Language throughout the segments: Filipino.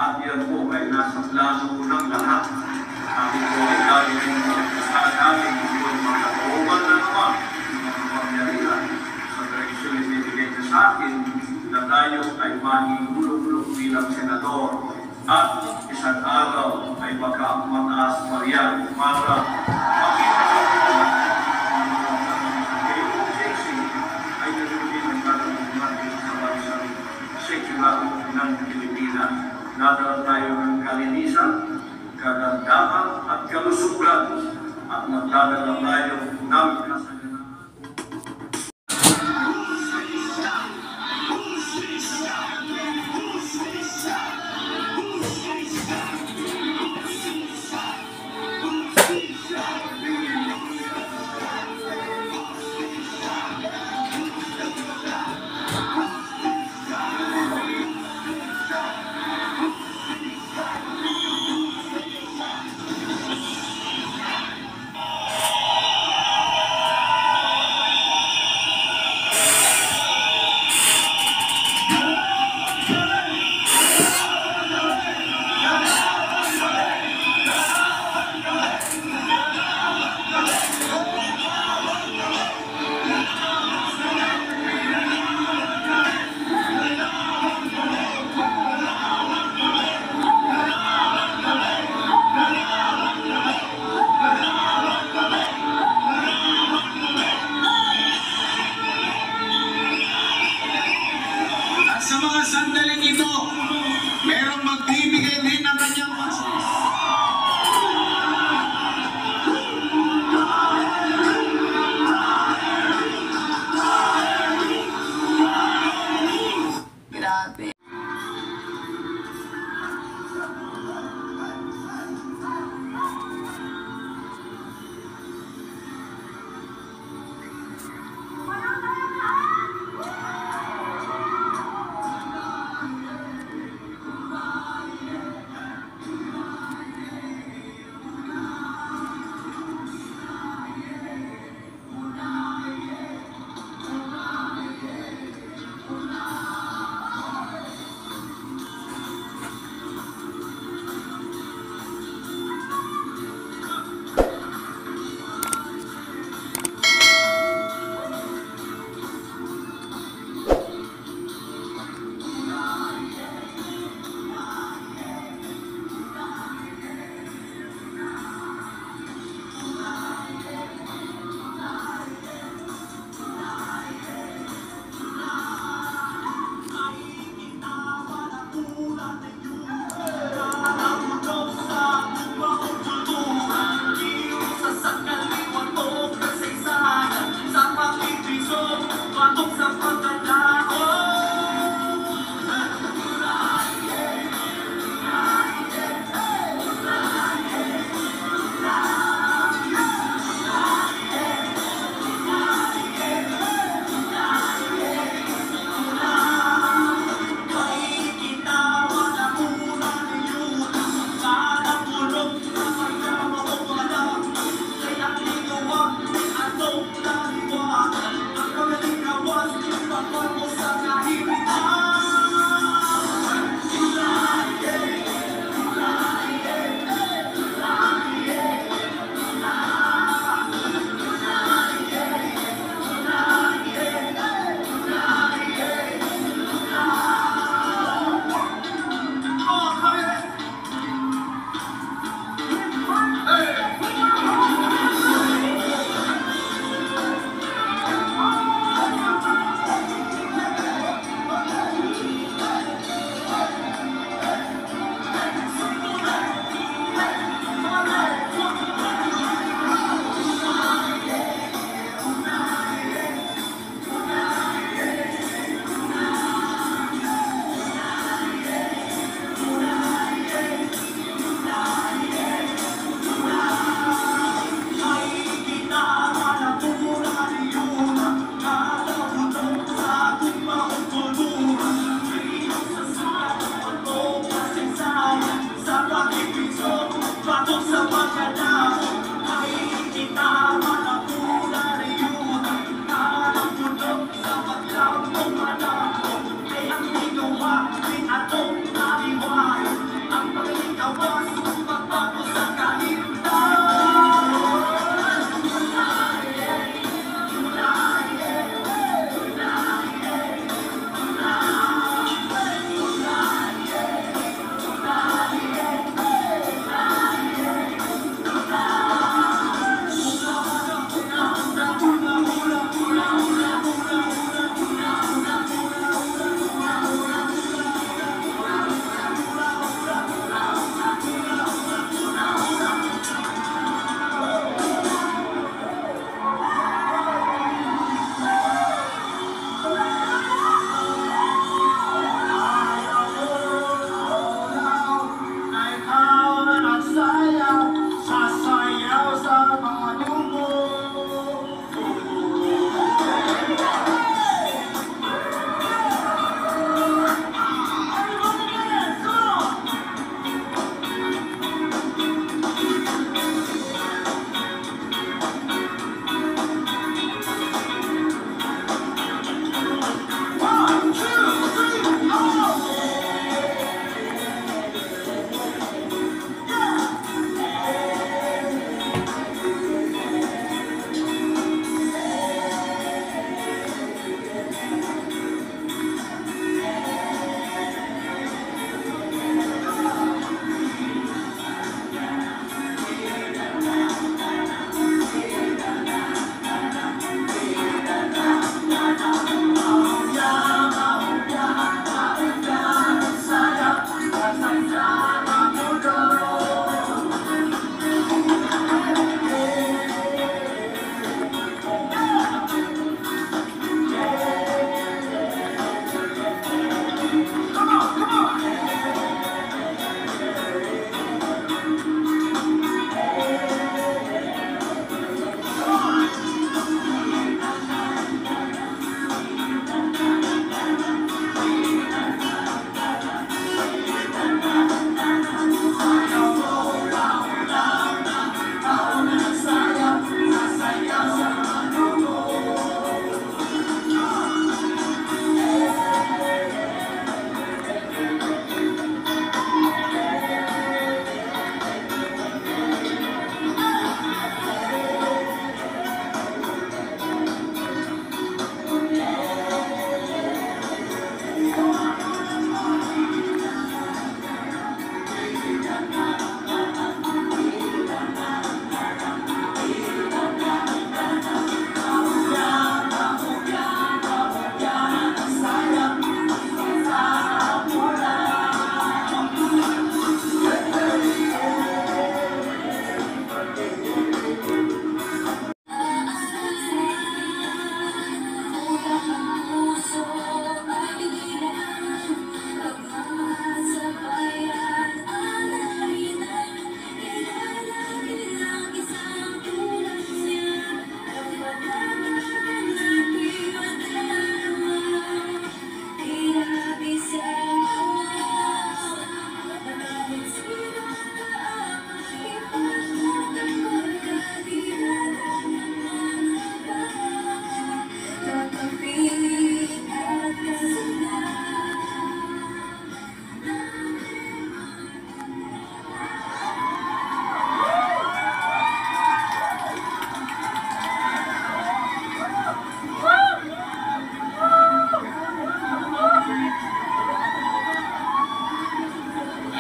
at yan po ay nasa plano ng lahat. Amin po ay galing sa namin yung mga kauban na naman, mga pangyarihan sa direksyon ibibigay niya sa akin na tayo ay manihulog-hulog bilang senador at isang araw ay baka mataas pa riyan para makita sa mga ay nalulungin ang katanungan sa bansang sekular ng Pilipinas. Nadala tayo ng kalinisan, kagandahan at kalusugan at magdadala tayo ng kasalanan. Sa mga sandaling ito, merong magbibigay din ng kanyang pasis. Grabe. Atong nariway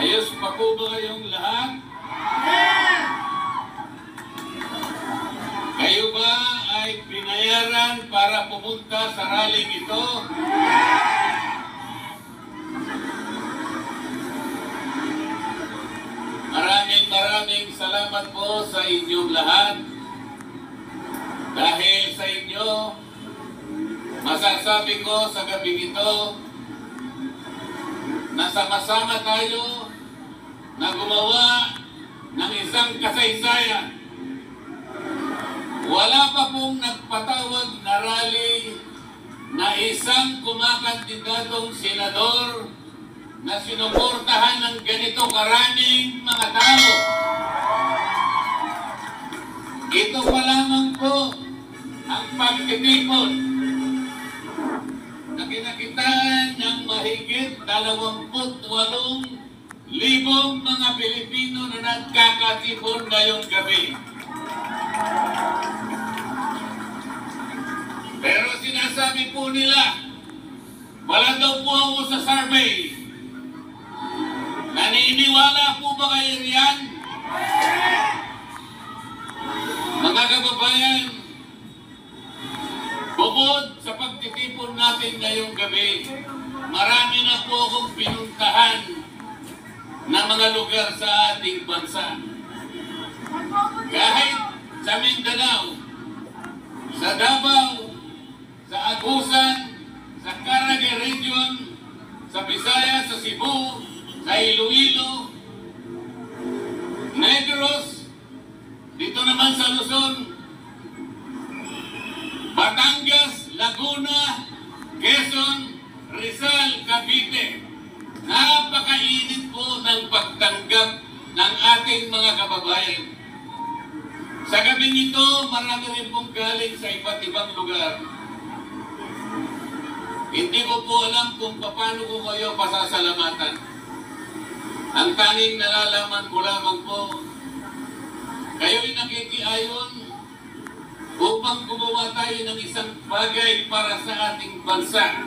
Ayos pa po ba kayong lahat? Kayo ba ay binayaran para pumunta sa rallying ito? Maraming salamat po sa inyong lahat. Dahil sa inyo, masasabi ko sa gabing ito na sama-sama tayo na gumawa ng isang kasaysayan. Wala pa pong nagpatawag na rally na isang kumakandidatong senador na sinuportahan ng ganito karaming mga tao. Ito pa lamang po ang pagtitipon na kinakitaan ng mahigit 28,000 mga Pilipino na nagkakatipon ngayong gabi. Pero sinasabi po nila, wala daw po ako sa survey. Naniniwala po ba kayo riyan? Mga kababayan, bukod sa pagtitipon natin ngayong gabi, marami na po akong pinuntahan na mga lugar sa ating bansa. Kahit sa Mindanao, sa Davao, sa Agusan, sa Caraga Region, sa Visayas, sa Cebu, sa Iloilo, Negros, dito naman sa Luzon, Batangas, Laguna, Quezon, Rizal, Cavite. Napakainit po ng pagtanggap ng ating mga kababayan. Sa gabing ito, marami rin pong galing sa iba't ibang lugar. Hindi ko po alam kung paano ko kayo pasasalamatan. Ang tanging nalalaman ko lamang po, kayo'y nakikiayon upang gumawa tayo ng isang bagay para sa ating bansa.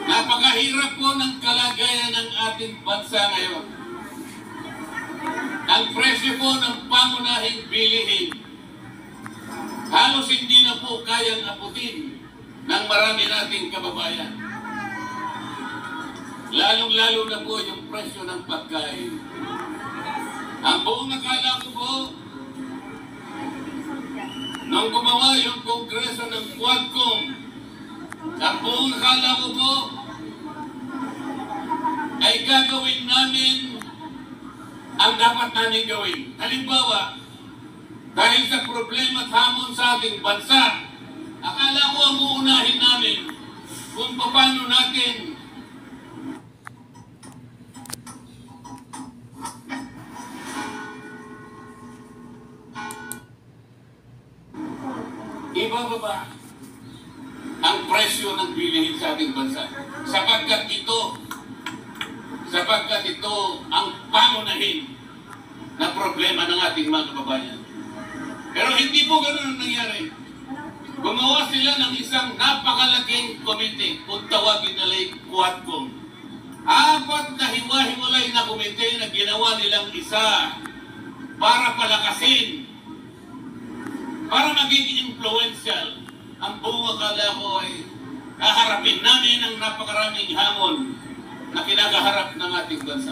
Napakahirap po ng kalagayan ng ating bansa ngayon. Ang presyo po ng pangunahing bilihin, halos hindi na po kayang abutin ng marami nating kababayan. Lalong-lalo na po yung presyo ng pagkain. Ang buong akala ko po, nung gumawa yung kongreso ng Quadcom, ang buong akala ko po, ay gagawin namin ang dapat namin gawin. Halimbawa, dahil sa problema at hamon sa ating bansa, akala ko ang uunahin namin kung paano natin ibababa ang presyo ng bilihin sa ating bansa. Sapagkat ito ang pangunahin na problema ng ating mga kababayan. Pero hindi po ganun ang nangyari. Gumawa sila ng isang napakalaking komite kung tawagin nila Quadcom. 4 na hiwa-hiwalay na komite na ginawa nilang isa para palakasin, para maging influential. Ang buong akala ko ay kaharapin namin ang napakaraming hamon na kinakaharap ng ating bansa.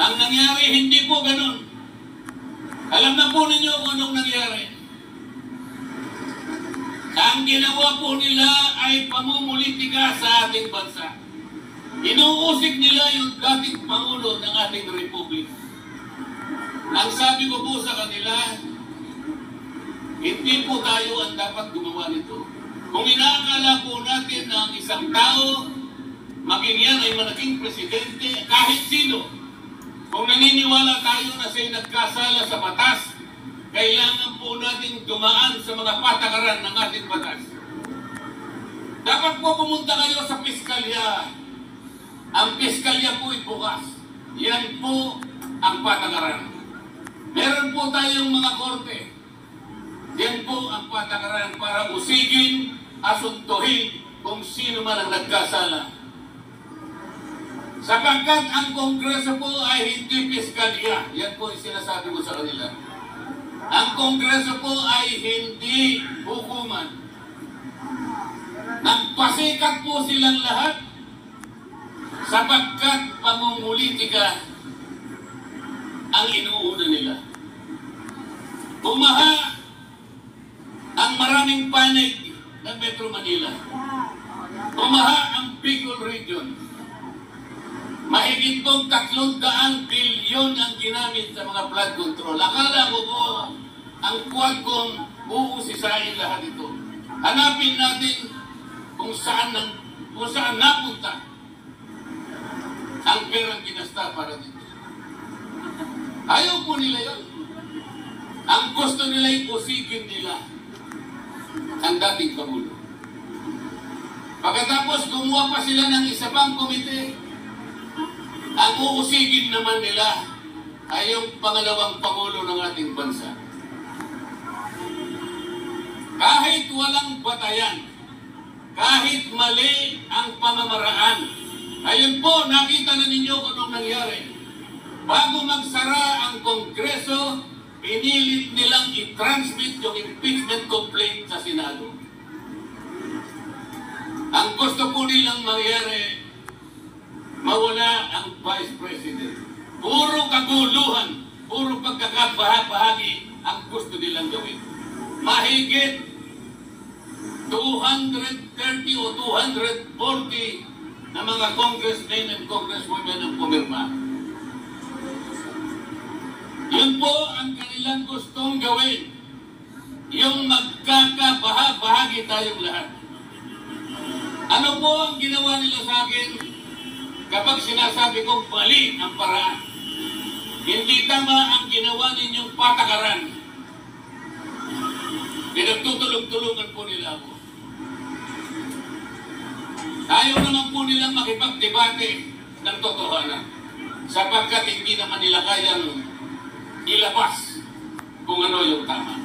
Ang nangyari, hindi po ganun. Alam na po ninyo kung anong nangyari. Ang ginawa po nila ay pamumulitika sa ating bansa. Inuusig nila yung dating Pangulo ng ating Republika. Ang sabi ko po sa kanila, hindi po tayo ang dapat gumawa nito. Kung inaakala po natin na ang isang tao, maging yan ay malaking presidente, kahit sino, kung naniniwala tayo na siya'y nagkasala sa batas, kailangan po natin dumaan sa mga patakaran ng ating batas. Dapat po pumunta kayo sa piskalya. Ang piskalya po ay bukas. Yan po ang patakaran. Meron po tayong mga korte. Yan po ang patakaran para usigin, asuntuhin kung sino man ang nagkasala. Sapagkat ang Kongreso po ay hindi piskalya. Yan po yung sinasabi ko sa kanila. Ang Kongreso po ay hindi hukuman. Nagpasikat po silang lahat sapagkat pamumulitika ang inuuna nila. Bumaha ang maraming panig ng Metro Manila. Bumaha ang Bicol Region. Mahigit pong 300 bilyon ang ginamit sa mga flood control. Akala ko po ang Quadcom uusisain lahat ito. Hanapin natin kung saan napunta ang perang ginasta para dito. Ayaw po nila yun. Ang gusto nila ay usigin nila ang dating Pangulo. Pagkatapos gumawa pa sila ng isa pang komite, ang uusigin naman nila ay yung pangalawang Pangulo ng ating bansa. Kahit walang batayan, kahit mali ang pamamaraan, ayun po, nakita na ninyo kung anong nangyari. Bago magsara ang Kongreso, pinilit nilang i-transmit yung impeachment complaint sa Senado. Ang gusto po nilang mangyari, mawala ang Vice President. Puro kaguluhan, puro pagkakabahagi ang gusto nilang gawin. Mahigit 230 o 240 na mga congressmen and congresswomen ang pumirma. Yun po ang kanilang gustong gawin. Yung magkakabahagi tayong lahat. Ano po ang ginawa nila sa akin kapag sinasabi kong mali ang paraan? Hindi tama ang ginawa ninyong patakaran. Pinagtutulong-tulungan po nila ako. Ayaw naman po nilang makipagdebate ng totohanan sapagkat hindi naman nila kayang ilabas kung ano yung tama.